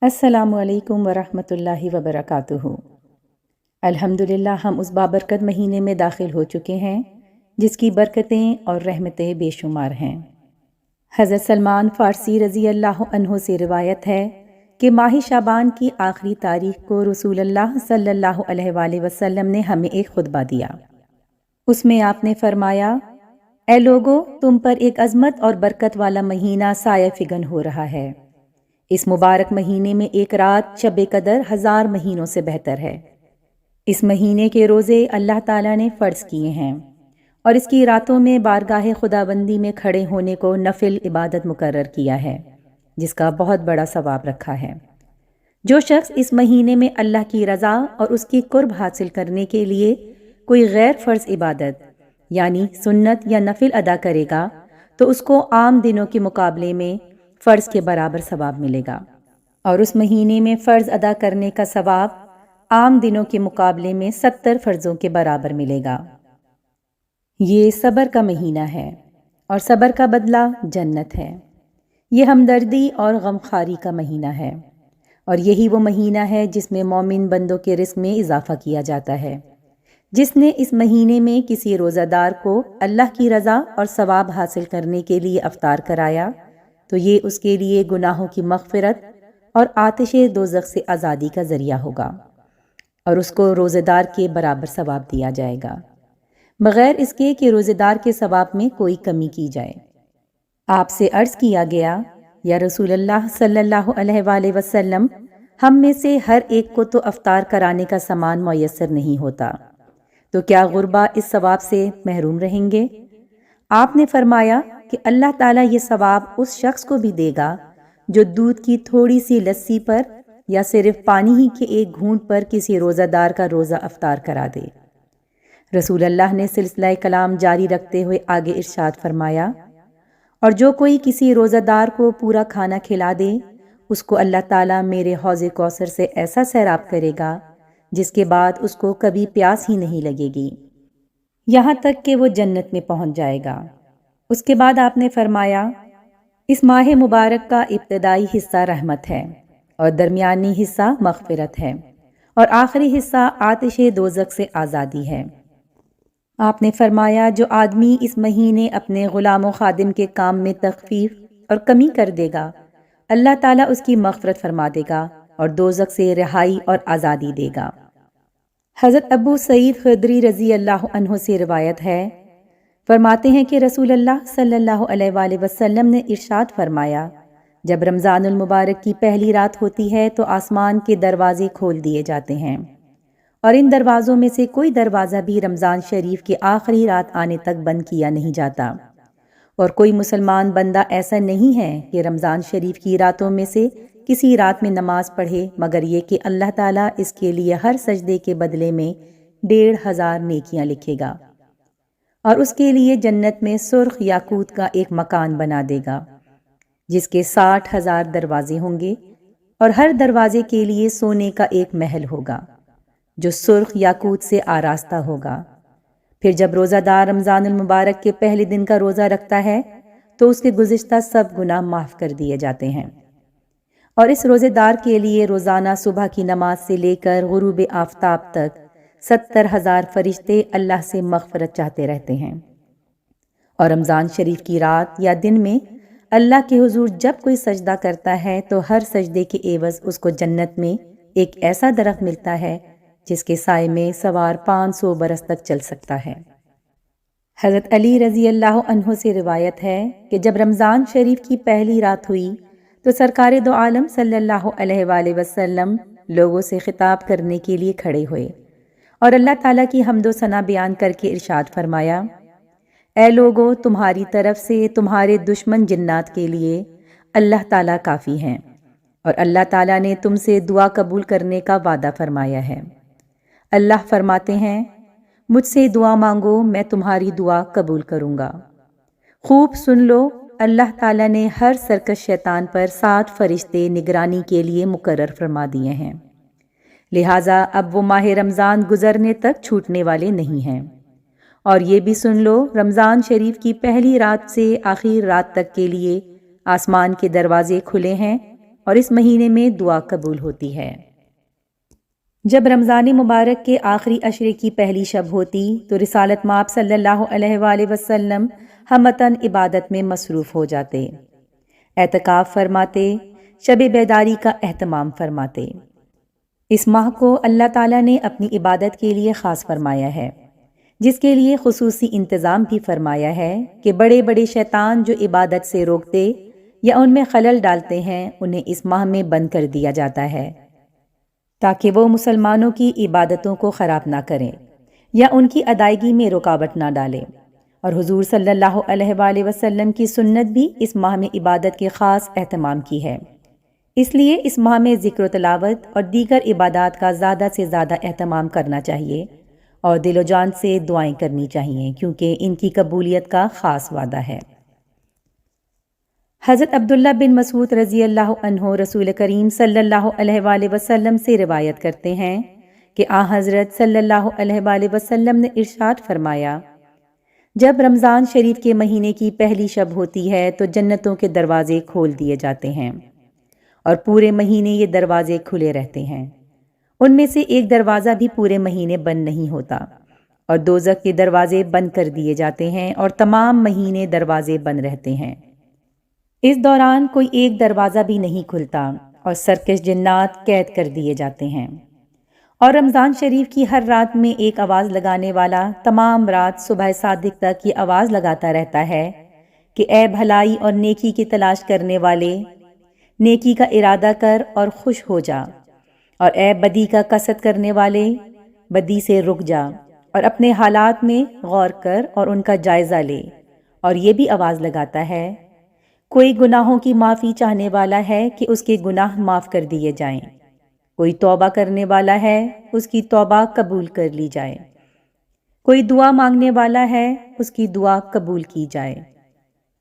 السلام علیکم ورحمۃ اللہ وبرکاتہ۔ الحمدللہ ہم اس بابرکت مہینے میں داخل ہو چکے ہیں جس کی برکتیں اور رحمتیں بے شمار ہیں۔ حضرت سلمان فارسی رضی اللہ عنہ سے روایت ہے کہ ماہ شعبان کی آخری تاریخ کو رسول اللہ صلی اللہ علیہ وآلہ وسلم نے ہمیں ایک خطبہ دیا۔ اس میں آپ نے فرمایا، اے لوگو، تم پر ایک عظمت اور برکت والا مہینہ سایہ فگن ہو رہا ہے۔ اس مبارک مہینے میں ایک رات شب قدر 1000 مہینوں سے بہتر ہے۔ اس مہینے کے روزے اللہ تعالیٰ نے فرض کیے ہیں اور اس کی راتوں میں بارگاہ خداوندی میں کھڑے ہونے کو نفل عبادت مقرر کیا ہے، جس کا بہت بڑا ثواب رکھا ہے۔ جو شخص اس مہینے میں اللہ کی رضا اور اس کی قرب حاصل کرنے کے لیے کوئی غیر فرض عبادت یعنی سنت یا نفل ادا کرے گا تو اس کو عام دنوں کے مقابلے میں فرض کے برابر ثواب ملے گا، اور اس مہینے میں فرض ادا کرنے کا ثواب عام دنوں کے مقابلے میں 70 فرضوں کے برابر ملے گا۔ یہ صبر کا مہینہ ہے اور صبر کا بدلہ جنت ہے۔ یہ ہمدردی اور غمخواری کا مہینہ ہے، اور یہی وہ مہینہ ہے جس میں مومن بندوں کے رزق میں اضافہ کیا جاتا ہے۔ جس نے اس مہینے میں کسی روزہ دار کو اللہ کی رضا اور ثواب حاصل کرنے کے لیے افطار کرایا تو یہ اس کے لیے گناہوں کی مغفرت اور آتش دوزخ سے آزادی کا ذریعہ ہوگا، اور اس کو روزہ دار کے برابر ثواب دیا جائے گا، بغیر اس کے کہ روزہ دار کے ثواب میں کوئی کمی کی جائے۔ آپ سے عرض کیا گیا، یا رسول اللہ صلی اللہ علیہ وآلہ وسلم، ہم میں سے ہر ایک کو تو افطار کرانے کا سامان میسر نہیں ہوتا، تو کیا غربا اس ثواب سے محروم رہیں گے؟ آپ نے فرمایا کہ اللہ تعالیٰ یہ ثواب اس شخص کو بھی دے گا جو دودھ کی تھوڑی سی لسی پر یا صرف پانی ہی کے ایک گھونٹ پر کسی روزہ دار کا روزہ افطار کرا دے۔ رسول اللہ نے سلسلہ کلام جاری رکھتے ہوئے آگے ارشاد فرمایا، اور جو کوئی کسی روزہ دار کو پورا کھانا کھلا دے اس کو اللہ تعالیٰ میرے حوض کوثر سے ایسا سیراب کرے گا جس کے بعد اس کو کبھی پیاس ہی نہیں لگے گی، یہاں تک کہ وہ جنت میں پہنچ جائے گا۔ اس کے بعد آپ نے فرمایا، اس ماہ مبارک کا ابتدائی حصہ رحمت ہے اور درمیانی حصہ مغفرت ہے اور آخری حصہ آتش دوزخ سے آزادی ہے۔ آپ نے فرمایا، جو آدمی اس مہینے اپنے غلام و خادم کے کام میں تخفیف اور کمی کر دے گا، اللہ تعالیٰ اس کی مغفرت فرما دے گا اور دوزخ سے رہائی اور آزادی دے گا۔ حضرت ابو سعید خدری رضی اللہ عنہ سے روایت ہے، فرماتے ہیں کہ رسول اللہ صلی اللہ علیہ وآلہ وسلم نے ارشاد فرمایا، جب رمضان المبارک کی پہلی رات ہوتی ہے تو آسمان کے دروازے کھول دیے جاتے ہیں، اور ان دروازوں میں سے کوئی دروازہ بھی رمضان شریف کی آخری رات آنے تک بند کیا نہیں جاتا، اور کوئی مسلمان بندہ ایسا نہیں ہے کہ رمضان شریف کی راتوں میں سے کسی رات میں نماز پڑھے مگر یہ کہ اللہ تعالیٰ اس کے لیے ہر سجدے کے بدلے میں 1500 نیکیاں لکھے گا، اور اس کے لیے جنت میں سرخ یاقوت کا ایک مکان بنا دے گا جس کے 60,000 دروازے ہوں گے، اور ہر دروازے کے لیے سونے کا ایک محل ہوگا جو سرخ یاقوت سے آراستہ ہوگا۔ پھر جب روزہ دار رمضان المبارک کے پہلے دن کا روزہ رکھتا ہے تو اس کے گزشتہ سب گناہ معاف کر دیے جاتے ہیں، اور اس روزے دار کے لیے روزانہ صبح کی نماز سے لے کر غروب آفتاب تک 70,000 فرشتے اللہ سے مغفرت چاہتے رہتے ہیں۔ اور رمضان شریف کی رات یا دن میں اللہ کے حضور جب کوئی سجدہ کرتا ہے تو ہر سجدے کے عوض اس کو جنت میں ایک ایسا درخت ملتا ہے جس کے سائے میں سوار 500 برس تک چل سکتا ہے۔ حضرت علی رضی اللہ عنہ سے روایت ہے کہ جب رمضان شریف کی پہلی رات ہوئی تو سرکار دو عالم صلی اللہ علیہ وآلہ وسلم لوگوں سے خطاب کرنے کے لیے کھڑے ہوئے اور اللہ تعالیٰ کی حمد و ثنا بیان کر کے ارشاد فرمایا، اے لوگو، تمہاری طرف سے تمہارے دشمن جنات کے لیے اللہ تعالیٰ کافی ہیں، اور اللہ تعالیٰ نے تم سے دعا قبول کرنے کا وعدہ فرمایا ہے۔ اللہ فرماتے ہیں، مجھ سے دعا مانگو میں تمہاری دعا قبول کروں گا۔ خوب سن لو، اللہ تعالیٰ نے ہر سرکش شیطان پر 7 فرشتے نگرانی کے لیے مقرر فرما دیے ہیں، لہٰذا اب وہ ماہ رمضان گزرنے تک چھوٹنے والے نہیں ہیں۔ اور یہ بھی سن لو، رمضان شریف کی پہلی رات سے آخری رات تک کے لیے آسمان کے دروازے کھلے ہیں اور اس مہینے میں دعا قبول ہوتی ہے۔ جب رمضان مبارک کے آخری عشرے کی پہلی شب ہوتی تو رسالت مآب صلی اللہ علیہ وآلہ وسلم ہمتاً عبادت میں مصروف ہو جاتے، اعتکاف فرماتے، شب بیداری کا اہتمام فرماتے۔ اس ماہ کو اللہ تعالیٰ نے اپنی عبادت کے لیے خاص فرمایا ہے، جس کے لیے خصوصی انتظام بھی فرمایا ہے کہ بڑے بڑے شیطان جو عبادت سے روکتے یا ان میں خلل ڈالتے ہیں انہیں اس ماہ میں بند کر دیا جاتا ہے تاکہ وہ مسلمانوں کی عبادتوں کو خراب نہ کریں یا ان کی ادائیگی میں رکاوٹ نہ ڈالیں۔ اور حضور صلی اللہ علیہ وآلہ وسلم کی سنت بھی اس ماہ میں عبادت کے خاص اہتمام کی ہے، اس لیے اس ماہ میں ذکر و تلاوت اور دیگر عبادات کا زیادہ سے زیادہ اہتمام کرنا چاہیے اور دل و جان سے دعائیں کرنی چاہیے کیونکہ ان کی قبولیت کا خاص وعدہ ہے۔ حضرت عبداللہ بن مسعود رضی اللہ عنہ رسول کریم صلی اللہ علیہ وآلہ وسلم سے روایت کرتے ہیں کہ حضرت صلی اللہ علیہ وآلہ وسلم نے ارشاد فرمایا، جب رمضان شریف کے مہینے کی پہلی شب ہوتی ہے تو جنتوں کے دروازے کھول دیے جاتے ہیں اور پورے مہینے یہ دروازے کھلے رہتے ہیں، ان میں سے ایک دروازہ بھی پورے مہینے بند نہیں ہوتا، اور دوزخ کے دروازے بند کر دیے جاتے ہیں اور تمام مہینے دروازے بند رہتے ہیں۔ اس دوران کوئی ایک دروازہ بھی نہیں کھلتا اور سرکش جنات قید کر دیے جاتے ہیں، اور رمضان شریف کی ہر رات میں ایک آواز لگانے والا تمام رات صبح صادق تک یہ آواز لگاتا رہتا ہے کہ اے بھلائی اور نیکی کی تلاش کرنے والے، نیکی کا ارادہ کر اور خوش ہو جا، اور اے بدی کا قصد کرنے والے، بدی سے رک جا اور اپنے حالات میں غور کر اور ان کا جائزہ لے۔ اور یہ بھی آواز لگاتا ہے، کوئی گناہوں کی معافی چاہنے والا ہے کہ اس کے گناہ معاف کر دیے جائیں، کوئی توبہ کرنے والا ہے اس کی توبہ قبول کر لی جائے، کوئی دعا مانگنے والا ہے اس کی دعا قبول کی جائے،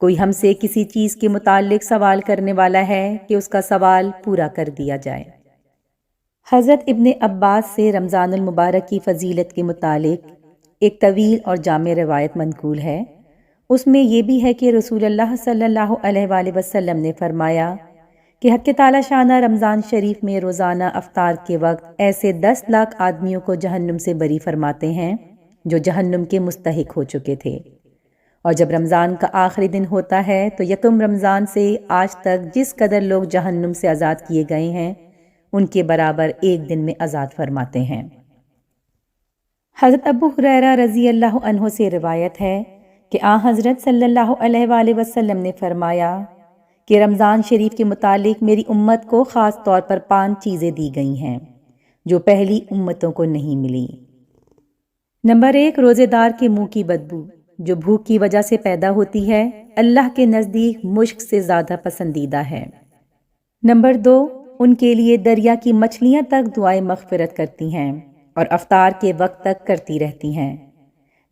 کوئی ہم سے کسی چیز کے متعلق سوال کرنے والا ہے کہ اس کا سوال پورا کر دیا جائے۔ حضرت ابن عباس سے رمضان المبارک کی فضیلت کے متعلق ایک طویل اور جامع روایت منقول ہے، اس میں یہ بھی ہے کہ رسول اللہ صلی اللہ علیہ وآلہ وسلم نے فرمایا کہ حق تعالی شانہ رمضان شریف میں روزانہ افطار کے وقت ایسے 10 لاکھ آدمیوں کو جہنم سے بری فرماتے ہیں جو جہنم کے مستحق ہو چکے تھے، اور جب رمضان کا آخری دن ہوتا ہے تو یکم رمضان سے آج تک جس قدر لوگ جہنم سے آزاد کیے گئے ہیں ان کے برابر ایک دن میں آزاد فرماتے ہیں۔ حضرت ابو ہریرہ رضی اللہ عنہ سے روایت ہے کہ حضرت صلی اللہ علیہ وآلہ وسلم نے فرمایا کہ رمضان شریف کے متعلق میری امت کو خاص طور پر 5 چیزیں دی گئی ہیں جو پہلی امتوں کو نہیں ملی۔ نمبر 1، روزے دار کے منہ کی بدبو جو بھوک کی وجہ سے پیدا ہوتی ہے اللہ کے نزدیک مشک سے زیادہ پسندیدہ ہے۔ نمبر 2، ان کے لیے دریا کی مچھلیاں تک دعائیں مغفرت کرتی ہیں اور افطار کے وقت تک کرتی رہتی ہیں۔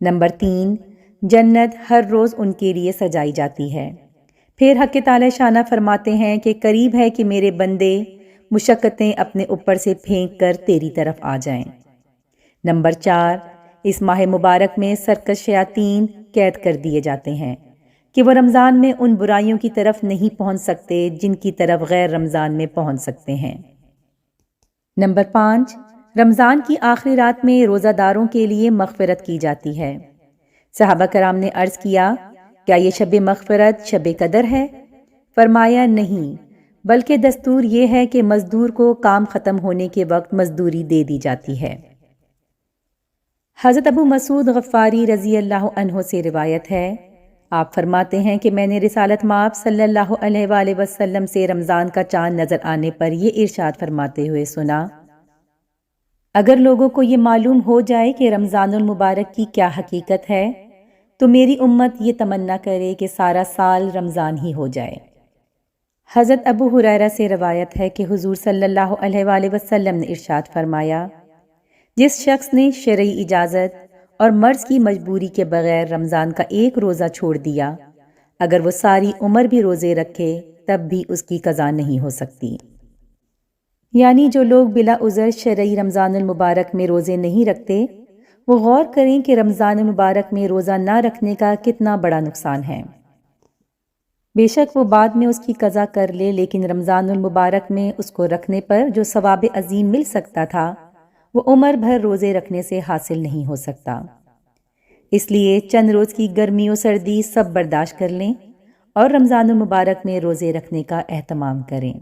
نمبر 3، جنت ہر روز ان کے لیے سجائی جاتی ہے۔ پھر حق تعالی شانہ فرماتے ہیں کہ قریب ہے کہ میرے بندے مشقتیں اپنے اوپر سے پھینک کر تیری طرف آ جائیں۔ نمبر 4، اس ماہ مبارک میں سرکش شیاطین قید کر دیے جاتے ہیں کہ وہ رمضان میں ان برائیوں کی طرف نہیں پہنچ سکتے جن کی طرف غیر رمضان میں پہنچ سکتے ہیں۔ نمبر 5، رمضان کی آخری رات میں روزہ داروں کے لیے مغفرت کی جاتی ہے۔ صحابہ کرام نے عرض کیا، کیا یہ شب مغفرت شب قدر ہے؟ فرمایا نہیں، بلکہ دستور یہ ہے کہ مزدور کو کام ختم ہونے کے وقت مزدوری دے دی جاتی ہے۔ حضرت ابو مسعود غفاری رضی اللہ عنہ سے روایت ہے، آپ فرماتے ہیں کہ میں نے رسالت مآب صلی اللہ علیہ وآلہ وسلم سے رمضان کا چاند نظر آنے پر یہ ارشاد فرماتے ہوئے سنا، اگر لوگوں کو یہ معلوم ہو جائے کہ رمضان المبارک کی کیا حقیقت ہے تو میری امت یہ تمنا کرے کہ سارا سال رمضان ہی ہو جائے۔ حضرت ابو ہریرہ سے روایت ہے کہ حضور صلی اللہ علیہ وآلہ وسلم نے ارشاد فرمایا، جس شخص نے شرعی اجازت اور مرض کی مجبوری کے بغیر رمضان کا ایک روزہ چھوڑ دیا، اگر وہ ساری عمر بھی روزے رکھے تب بھی اس کی قضا نہیں ہو سکتی۔ یعنی جو لوگ بلا عذر شرعی رمضان المبارک میں روزے نہیں رکھتے وہ غور کریں کہ رمضان المبارک میں روزہ نہ رکھنے کا کتنا بڑا نقصان ہے۔ بے شک وہ بعد میں اس کی قضا کر لے، لیکن رمضان المبارک میں اس کو رکھنے پر جو ثواب عظیم مل سکتا تھا وہ عمر بھر روزے رکھنے سے حاصل نہیں ہو سکتا۔ اس لیے چند روز کی گرمی و سردی سب برداشت کر لیں اور رمضان المبارک میں روزے رکھنے کا اہتمام کریں۔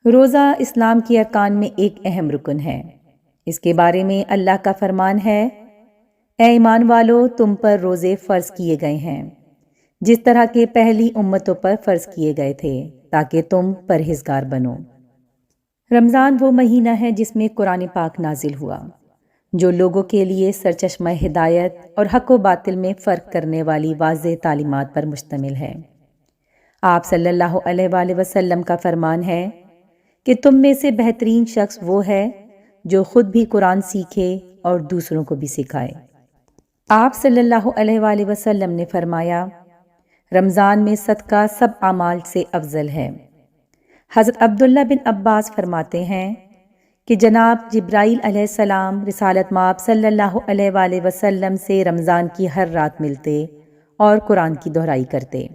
روزہ اسلام کے ارکان میں ایک اہم رکن ہے۔ اس کے بارے میں اللہ کا فرمان ہے، اے ایمان والو، تم پر روزے فرض کیے گئے ہیں جس طرح کے پہلی امتوں پر فرض کیے گئے تھے تاکہ تم پرہیزگار بنو۔ رمضان وہ مہینہ ہے جس میں قرآن پاک نازل ہوا، جو لوگوں کے لیے سرچشمہ ہدایت اور حق و باطل میں فرق کرنے والی واضح تعلیمات پر مشتمل ہے۔ آپ صلی اللہ علیہ وآلہ وسلم کا فرمان ہے کہ تم میں سے بہترین شخص وہ ہے جو خود بھی قرآن سیکھے اور دوسروں کو بھی سکھائے۔ آپ صلی اللہ علیہ وآلہ وسلم نے فرمایا، رمضان میں صدقہ سب اعمال سے افضل ہے۔ حضرت عبداللہ بن عباس فرماتے ہیں کہ جناب جبرائیل علیہ السلام رسالت مآب صلی اللہ علیہ وآلہ وسلم سے رمضان کی ہر رات ملتے اور قرآن کی دہرائی کرتے۔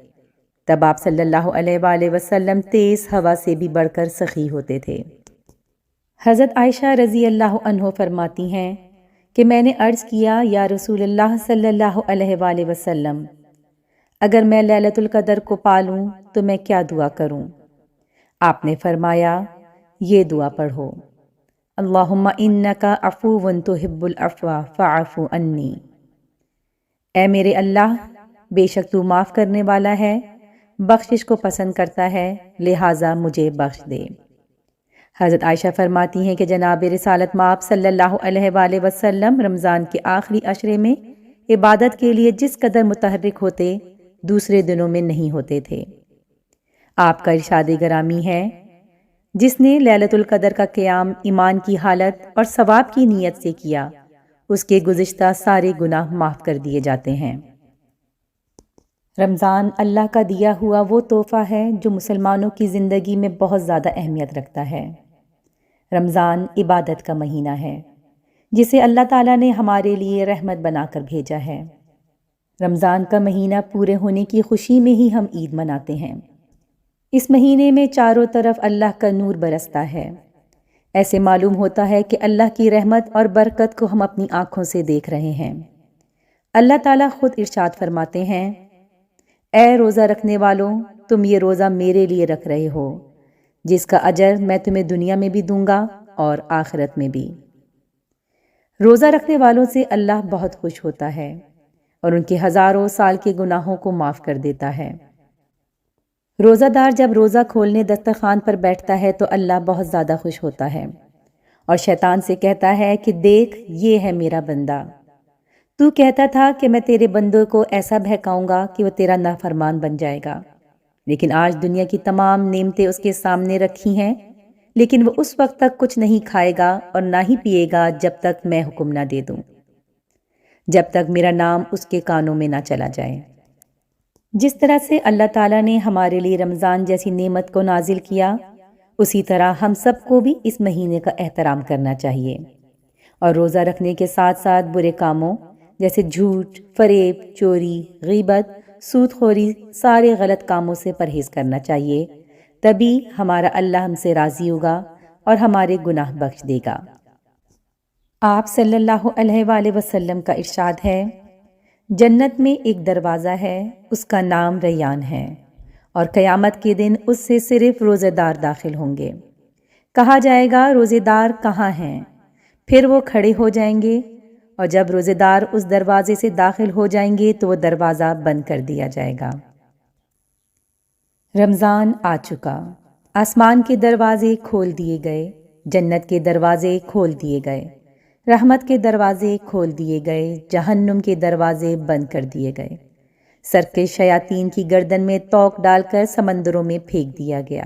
تب آپ صلی اللہ علیہ وآلہ وسلم تیز ہوا سے بھی بڑھ کر سخی ہوتے تھے۔ حضرت عائشہ رضی اللہ عنہ فرماتی ہیں کہ میں نے عرض کیا، یا رسول اللہ صلی اللہ علیہ وآلہ وسلم، اگر میں لیلۃ القدر کو پالوں تو میں کیا دعا کروں؟ آپ نے فرمایا، یہ دعا پڑھو، اللہم انک عفو تحب العفو فاعف عنی۔ اے میرے اللہ، بے شک تو معاف کرنے والا ہے، بخشش کو پسند کرتا ہے، لہٰذا مجھے بخش دے۔ حضرت عائشہ فرماتی ہیں کہ جناب رسالت مآب صلی اللہ علیہ وآلہ وسلم رمضان کے آخری عشرے میں عبادت کے لیے جس قدر متحرک ہوتے دوسرے دنوں میں نہیں ہوتے تھے۔ آپ کا ارشاد گرامی ہے، جس نے لیلۃ القدر کا قیام ایمان کی حالت اور ثواب کی نیت سے کیا، اس کے گزشتہ سارے گناہ معاف کر دیے جاتے ہیں۔ رمضان اللہ کا دیا ہوا وہ تحفہ ہے جو مسلمانوں کی زندگی میں بہت زیادہ اہمیت رکھتا ہے۔ رمضان عبادت کا مہینہ ہے جسے اللہ تعالیٰ نے ہمارے لیے رحمت بنا کر بھیجا ہے۔ رمضان کا مہینہ پورے ہونے کی خوشی میں ہی ہم عید مناتے ہیں۔ اس مہینے میں چاروں طرف اللہ کا نور برستا ہے۔ ایسے معلوم ہوتا ہے کہ اللہ کی رحمت اور برکت کو ہم اپنی آنکھوں سے دیکھ رہے ہیں۔ اللہ تعالیٰ خود ارشاد فرماتے ہیں، اے روزہ رکھنے والوں، تم یہ روزہ میرے لیے رکھ رہے ہو، جس کا اجر میں تمہیں دنیا میں بھی دوں گا اور آخرت میں بھی۔ روزہ رکھنے والوں سے اللہ بہت خوش ہوتا ہے اور ان کے ہزاروں سال کے گناہوں کو معاف کر دیتا ہے۔ روزہ دار جب روزہ کھولنے دسترخوان پر بیٹھتا ہے تو اللہ بہت زیادہ خوش ہوتا ہے اور شیطان سے کہتا ہے کہ دیکھ، یہ ہے میرا بندہ، تو کہتا تھا کہ میں تیرے بندوں کو ایسا بہکاؤں گا کہ وہ تیرا نافرمان بن جائے گا، لیکن آج دنیا کی تمام نعمتیں اس کے سامنے رکھی ہیں، لیکن وہ اس وقت تک کچھ نہیں کھائے گا اور نہ ہی پیے گا جب تک میں حکم نہ دے دوں، جب تک میرا نام اس کے کانوں میں نہ چلا جائے۔ جس طرح سے اللہ تعالیٰ نے ہمارے لیے رمضان جیسی نعمت کو نازل کیا، اسی طرح ہم سب کو بھی اس مہینے کا احترام کرنا چاہیے اور روزہ رکھنے کے ساتھ ساتھ برے کاموں جیسے جھوٹ، فریب، چوری، غیبت، سود خوری، سارے غلط کاموں سے پرہیز کرنا چاہیے، تبھی ہمارا اللہ ہم سے راضی ہوگا اور ہمارے گناہ بخش دے گا۔ آپ صلی اللہ علیہ وآلہ وسلم کا ارشاد ہے، جنت میں ایک دروازہ ہے، اس کا نام ریان ہے، اور قیامت کے دن اس سے صرف روزے دار داخل ہوں گے۔ کہا جائے گا، روزے دار کہاں ہیں؟ پھر وہ کھڑے ہو جائیں گے، اور جب روزے دار اس دروازے سے داخل ہو جائیں گے تو وہ دروازہ بند کر دیا جائے گا۔ رمضان آ چکا، آسمان کے دروازے کھول دیے گئے، جنت کے دروازے کھول دیے گئے، رحمت کے دروازے کھول دیے گئے، جہنم کے دروازے بند کر دیے گئے، سرکش شیاطین کی گردن میں توق ڈال کر سمندروں میں پھینک دیا گیا۔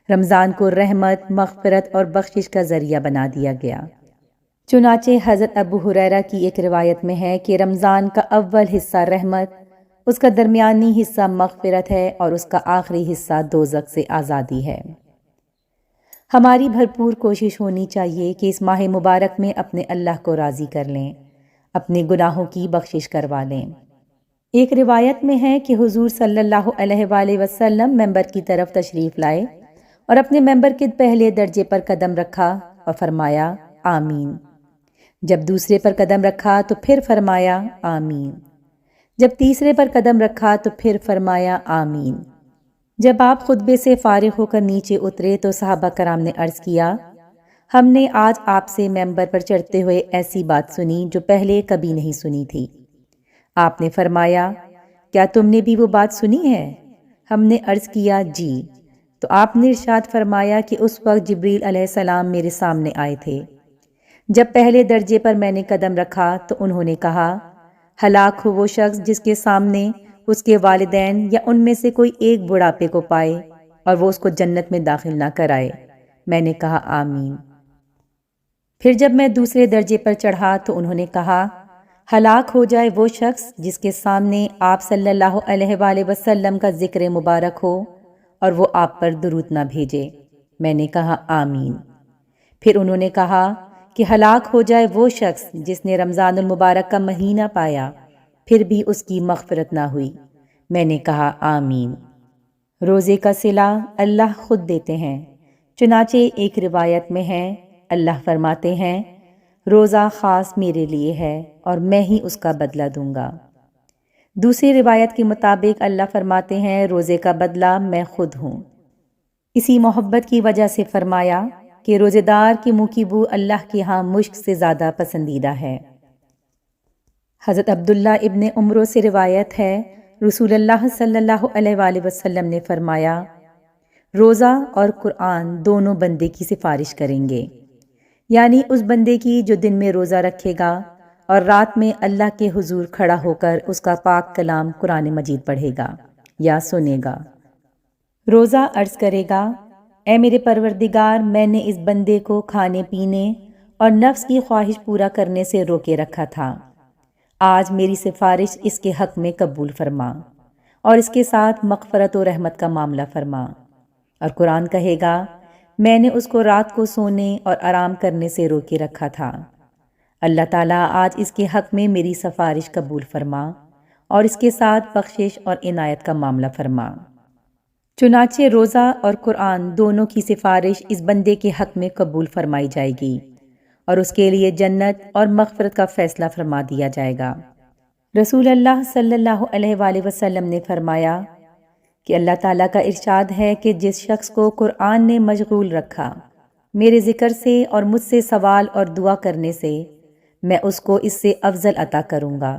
رمضان کو رحمت، مغفرت اور بخشش کا ذریعہ بنا دیا گیا۔ چنانچہ حضرت ابو ہریرہ کی ایک روایت میں ہے کہ رمضان کا اول حصہ رحمت، اس کا درمیانی حصہ مغفرت ہے اور اس کا آخری حصہ دوزخ سے آزادی ہے۔ ہماری بھرپور کوشش ہونی چاہیے کہ اس ماہ مبارک میں اپنے اللہ کو راضی کر لیں، اپنے گناہوں کی بخشش کروا لیں۔ ایک روایت میں ہے کہ حضور صلی اللہ علیہ وآلہ وسلم ممبر کی طرف تشریف لائے اور اپنے ممبر کے پہلے درجے پر قدم رکھا اور فرمایا آمین۔ جب دوسرے پر قدم رکھا تو پھر فرمایا آمین۔ جب تیسرے پر قدم رکھا تو پھر فرمایا آمین۔ جب آپ خطبے سے فارغ ہو کر نیچے اترے تو صحابہ کرام نے عرض کیا، ہم نے آج آپ سے ممبر پر چڑھتے ہوئے ایسی بات سنی جو پہلے کبھی نہیں سنی تھی۔ آپ نے فرمایا، کیا تم نے بھی وہ بات سنی ہے؟ ہم نے عرض کیا جی۔ تو آپ نے ارشاد فرمایا کہ اس وقت جبریل علیہ السلام میرے سامنے آئے تھے۔ جب پہلے درجے پر میں نے قدم رکھا تو انہوں نے کہا، ہلاک ہو وہ شخص جس کے سامنے اس کے والدین یا ان میں سے کوئی ایک بڑھاپے کو پائے اور وہ اس کو جنت میں داخل نہ کرائے۔ میں نے کہا آمین۔ پھر جب میں دوسرے درجے پر چڑھا تو انہوں نے کہا، ہلاک ہو جائے وہ شخص جس کے سامنے آپ صلی اللہ علیہ وآلہ وسلم کا ذکر مبارک ہو اور وہ آپ پر درود نہ بھیجے۔ میں نے کہا آمین۔ پھر انہوں نے کہا کہ ہلاک ہو جائے وہ شخص جس نے رمضان المبارک کا مہینہ پایا پھر بھی اس کی مغفرت نہ ہوئی۔ میں نے کہا آمین۔ روزے کا صلہ اللہ خود دیتے ہیں، چنانچہ ایک روایت میں ہے، اللہ فرماتے ہیں، روزہ خاص میرے لیے ہے اور میں ہی اس کا بدلہ دوں گا۔ دوسری روایت کے مطابق اللہ فرماتے ہیں، روزے کا بدلہ میں خود ہوں۔ اسی محبت کی وجہ سے فرمایا کہ روزے دار کی منہ کی بو اللہ کے ہاں مشک سے زیادہ پسندیدہ ہے۔ حضرت عبداللہ ابن عمرو سے روایت ہے، رسول اللہ صلی اللہ علیہ وآلہ وسلم نے فرمایا، روزہ اور قرآن دونوں بندے کی سفارش کریں گے، یعنی اس بندے کی جو دن میں روزہ رکھے گا اور رات میں اللہ کے حضور کھڑا ہو کر اس کا پاک کلام قرآن مجید پڑھے گا یا سنے گا۔ روزہ عرض کرے گا، اے میرے پروردگار، میں نے اس بندے کو کھانے پینے اور نفس کی خواہش پورا کرنے سے روکے رکھا تھا، آج میری سفارش اس کے حق میں قبول فرما اور اس کے ساتھ مغفرت و رحمت کا معاملہ فرما۔ اور قرآن کہے گا، میں نے اس کو رات کو سونے اور آرام کرنے سے روکے رکھا تھا، اللہ تعالیٰ آج اس کے حق میں میری سفارش قبول فرما اور اس کے ساتھ بخشش اور عنایت کا معاملہ فرما۔ چنانچہ روزہ اور قرآن دونوں کی سفارش اس بندے کے حق میں قبول فرمائی جائے گی اور اس کے لیے جنت اور مغفرت کا فیصلہ فرما دیا جائے گا۔ رسول اللہ صلی اللہ علیہ وآلہ وسلم نے فرمایا کہ اللہ تعالیٰ کا ارشاد ہے کہ جس شخص کو قرآن نے مشغول رکھا میرے ذکر سے اور مجھ سے سوال اور دعا کرنے سے، میں اس کو اس سے افضل عطا کروں گا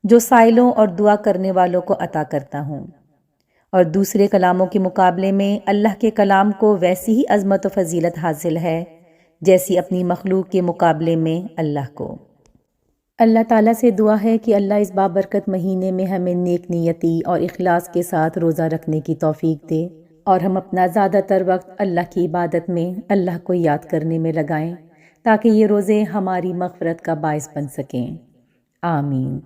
جو سائلوں اور دعا کرنے والوں کو عطا کرتا ہوں، اور دوسرے کلاموں کے مقابلے میں اللہ کے کلام کو ویسی ہی عظمت و فضیلت حاصل ہے جیسی اپنی مخلوق کے مقابلے میں اللہ کو۔ اللہ تعالیٰ سے دعا ہے کہ اللہ اس بابرکت مہینے میں ہمیں نیک نیتی اور اخلاص کے ساتھ روزہ رکھنے کی توفیق دے اور ہم اپنا زیادہ تر وقت اللہ کی عبادت میں، اللہ کو یاد کرنے میں لگائیں تاکہ یہ روزے ہماری مغفرت کا باعث بن سکیں۔ آمین۔